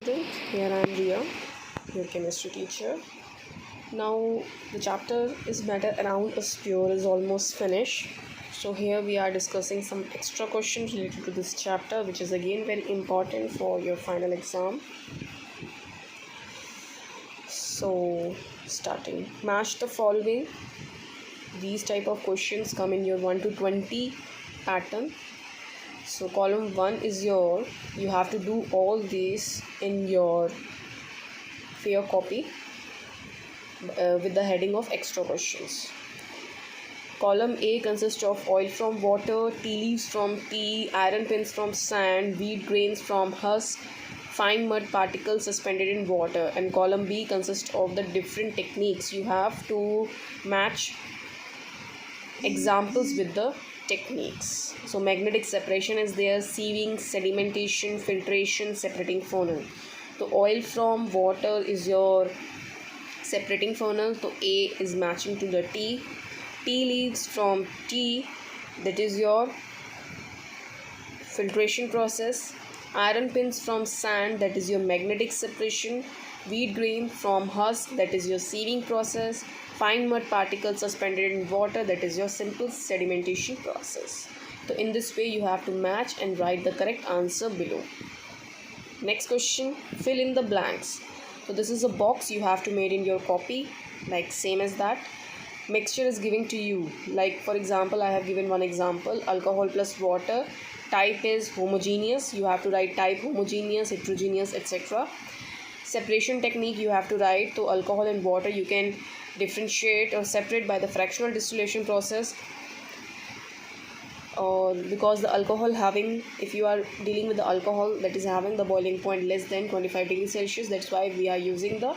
student. Here I am Ria, your chemistry teacher. Now the chapter is matter around a sphere is almost finished. So here we are discussing some extra questions related to this chapter, which is again very important for your final exam. So starting, match the following. These type of questions come in your 1 to 20 pattern. So column 1 is you have to do all these in your fair copy with the heading of extra questions. Column A consists of oil from water, tea leaves from tea, iron pins from sand, wheat grains from husk, fine mud particles suspended in water. And column B consists of the different techniques. You have to match examples with the techniques. So magnetic separation is there, sieving, sedimentation, filtration, separating funnel. So oil from water is your separating funnel, so A is matching to the tea. Tea leaves from tea, that is your filtration process. Iron pins from sand, that is your magnetic separation. Wheat grain from husk, that is your sieving process. Fine mud particles suspended in water, that is your simple sedimentation process. So in this way you have to match and write the correct answer below. Next question, fill in the blanks. So this is a box you have to make in your copy, like same as that. Mixture is given to you, like for example I have given one example, alcohol plus water. Type is homogeneous, you have to write type homogeneous, heterogeneous, etc. Separation technique you have to write, so alcohol and water you can differentiate or separate by the fractional distillation process, because the alcohol having, if you are dealing with the alcohol that is having the boiling point less than 25 degrees Celsius, that's why we are using the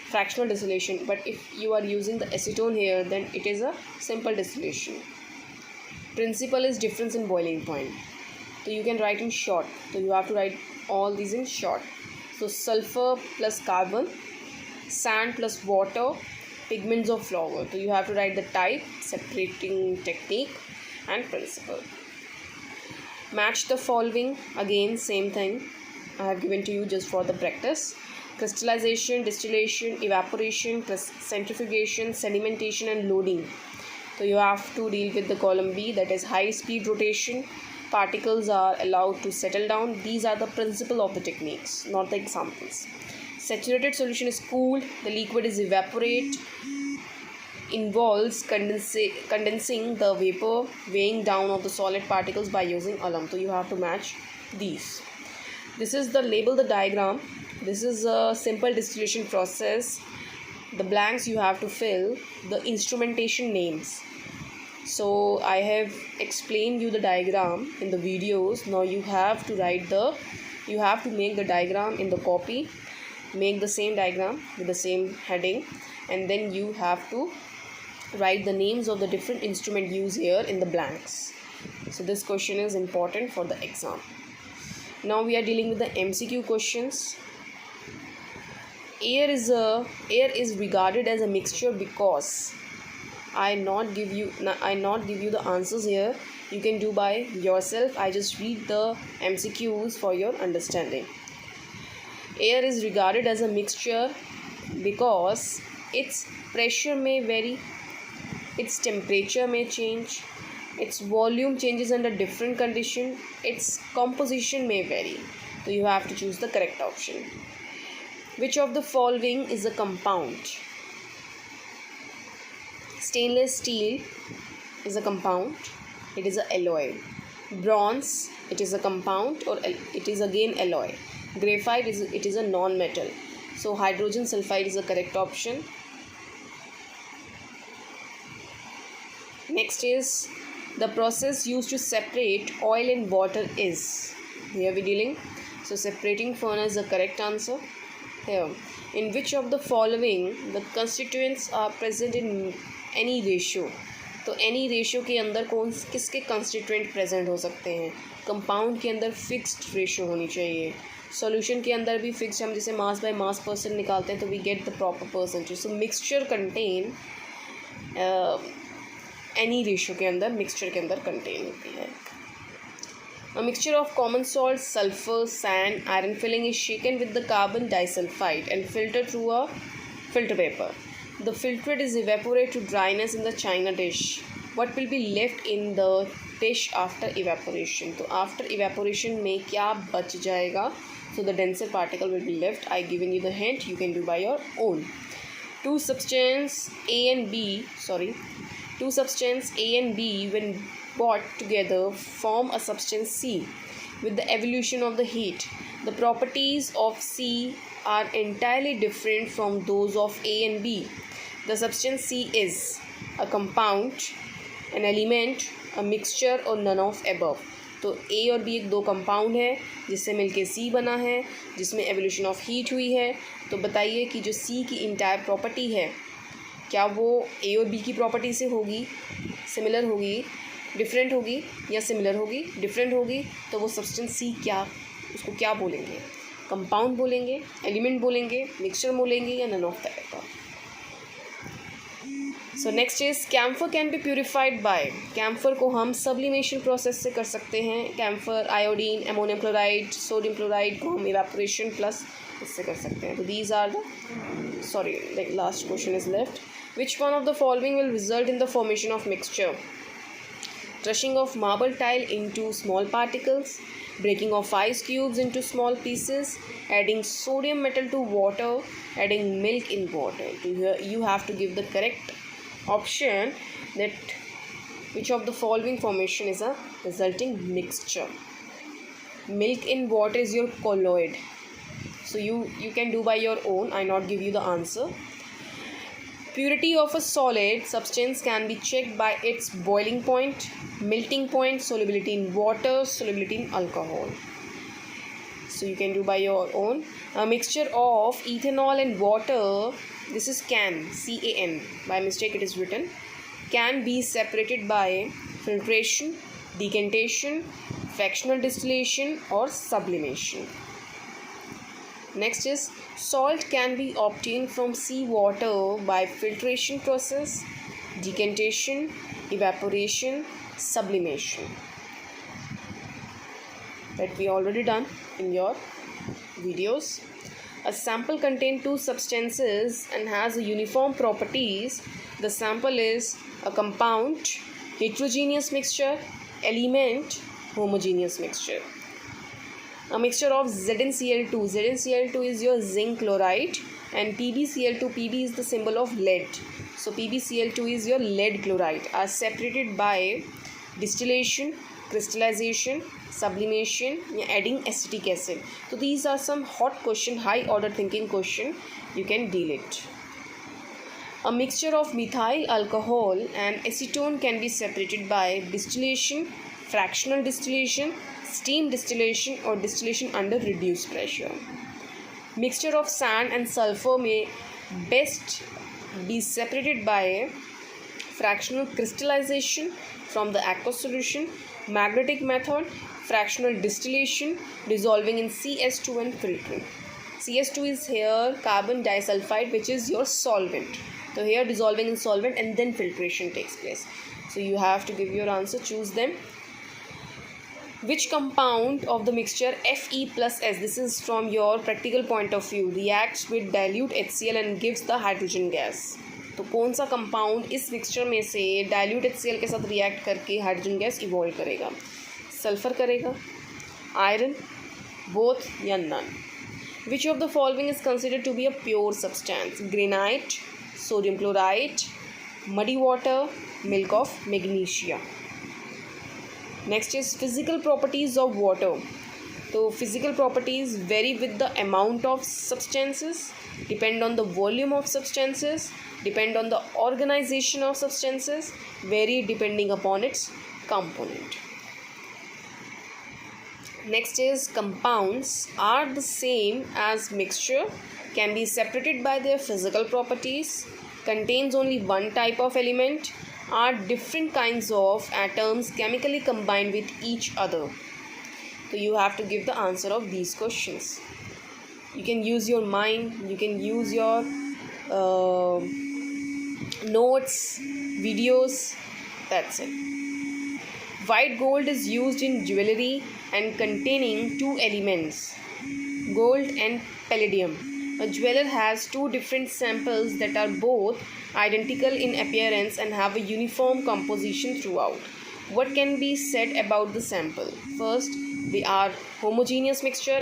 fractional distillation. But if you are using the acetone here, then it is a simple distillation. Principle is difference in boiling point, so you can write in short, so you have to write all these in short. So sulfur plus carbon, sand plus water, pigments of flower. So you have to write the type, separating technique, and principle. Match the following, again same thing I have given to you just for the practice. Crystallization, distillation, evaporation, centrifugation, sedimentation, and loading. So you have to deal with the column B, that is high speed rotation. Particles are allowed to settle down. These are the principle of the techniques, not the examples. Saturated solution is cooled, the liquid is evaporate, involves condensing the vapor, weighing down of the solid particles by using alum. So you have to match these. This is the label the diagram. This is a simple distillation process. The blanks you have to fill the instrumentation names. So I have explained you the diagram in the videos. Now you have to make the diagram in the copy. Make the same diagram with the same heading, and then you have to write the names of the different instrument used here in the blanks. So this question is important for the exam. Now we are dealing with the MCQ questions. Air is regarded as a mixture because I not give you the answers here. You can do by yourself. I just read the MCQs for your understanding. Air is regarded as a mixture because its pressure may vary, its temperature may change, its volume changes under different conditions, its composition may vary. So you have to choose the correct option. Which of the following is a compound? Stainless steel is a compound. It is an alloy. Bronze, it is a compound, or it is again alloy. Graphite is a non-metal. So hydrogen sulfide is the correct option. Next is the process used to separate oil and water is. Here we dealing. So separating furnace is the correct answer. Here, in which of the following the constituents are present in any ratio? तो any ratio के अंदर किसके constituent present हो सकते हैं? Compound के अंदर fixed ratio होनी चाहिए. सॉल्यूशन के अंदर भी फिक्स्ड, हम जैसे मास बाय मास परसेंट निकालते हैं तो we get the proper percentage. So mixture contain any ratio के अंदर, मिक्सचर के अंदर कंटेन होती है. A mixture of common salt, sulfur, sand, iron filling is shaken with the carbon disulfide and filtered through a filter paper. The filtrate is evaporated to dryness in the china dish. What will be left in the dish after evaporation? तो after evaporation में क्या बच जाएगा? So the denser particle will be left. I given you the hint. You can do by your own. Two substance A and B when brought together form a substance C. With the evolution of the heat, the properties of C are entirely different from those of A and B. The substance C is a compound, an element, a mixture or none of above. तो A और B एक दो compound है जिससे मिलके C बना है, जिसमें एवोल्यूशन ऑफ हीट हुई है. तो बताइए कि जो C की इंटायर प्रॉपर्टी है क्या वो A और B की प्रॉपर्टी से होगी, सिमिलर होगी, डिफरेंट होगी, या सिमिलर होगी, डिफरेंट होगी. तो वो सब्सटेंस C क्या, उसको क्या बोलेंगे? कंपाउंड बोलेंगे, एलिमेंट बोलेंगे, मिक्सचर बोलेंगे, या none of the above. So next is camphor can be purified by. Camphor को हम सब्लिमेशन प्रोसेस से कर सकते हैं. Camphor, iodine, ammonium chloride, sodium chloride को हम इवेपोरेशन प्लस इससे कर सकते हैं. तो these are the last question is left. Which one of the following will result in the formation of mixture? Crushing of marble tile into small particles, breaking of ice cubes into small pieces, adding sodium metal to water, adding milk in water. So here you have to give the correct option that which of the following formation is a resulting mixture. Milk in water is your colloid. So you can do by your own. I not give you the answer. Purity of a solid substance can be checked by its boiling point, melting point, solubility in water, solubility in alcohol. So you can do by your own. A mixture of ethanol and water, this is can, C-A-N, by mistake it is written, can be separated by filtration, decantation, fractional distillation or sublimation. Next is salt can be obtained from seawater by filtration process, decantation, evaporation, sublimation. That we already done in your videos. A sample contains two substances and has a uniform properties. The sample is a compound, heterogeneous mixture, element, homogeneous mixture. A mixture of ZnCl2. ZnCl2 is your zinc chloride, and PbCl2. Pb is the symbol of lead. So PbCl2 is your lead chloride. Are separated by distillation, crystallization, sublimation, adding acetic acid. So these are some hot question, high order thinking question. You can deal it. A mixture of methyl alcohol and acetone can be separated by distillation, fractional distillation, steam distillation or distillation under reduced pressure. Mixture of sand and sulfur may best be separated by fractional crystallization from the aqueous solution, magnetic method, fractional distillation, dissolving in CS2 and filtering. CS2 is here carbon disulfide, which is your solvent. So here dissolving in solvent and then filtration takes place. So you have to give your answer, choose them. Which compound of the mixture Fe plus S, this is from your practical point of view, reacts with dilute HCl and gives the hydrogen gas? तो कौन सा compound इस mixture में से dilute HCl के साथ react करके hydrogen gas evolve करेगा? सल्फर करेगा, आयरन, बोथ या none? Which of the following is considered to be a pure substance? Granite, sodium chloride, muddy water, milk of magnesia. Next is physical properties of water. So physical properties vary with the amount of substances, depend on the volume of substances, depend on the organization of substances, vary depending upon its component. Next is compounds are the same as mixture, can be separated by their physical properties, contains only one type of element, are different kinds of atoms chemically combined with each other. So you have to give the answer of these questions. You can use your mind, you can use your notes, videos, that's it. White gold is used in jewelry and containing two elements, gold and palladium. A jeweler has two different samples that are both identical in appearance and have a uniform composition throughout. What can be said about the sample? First, they are homogeneous mixture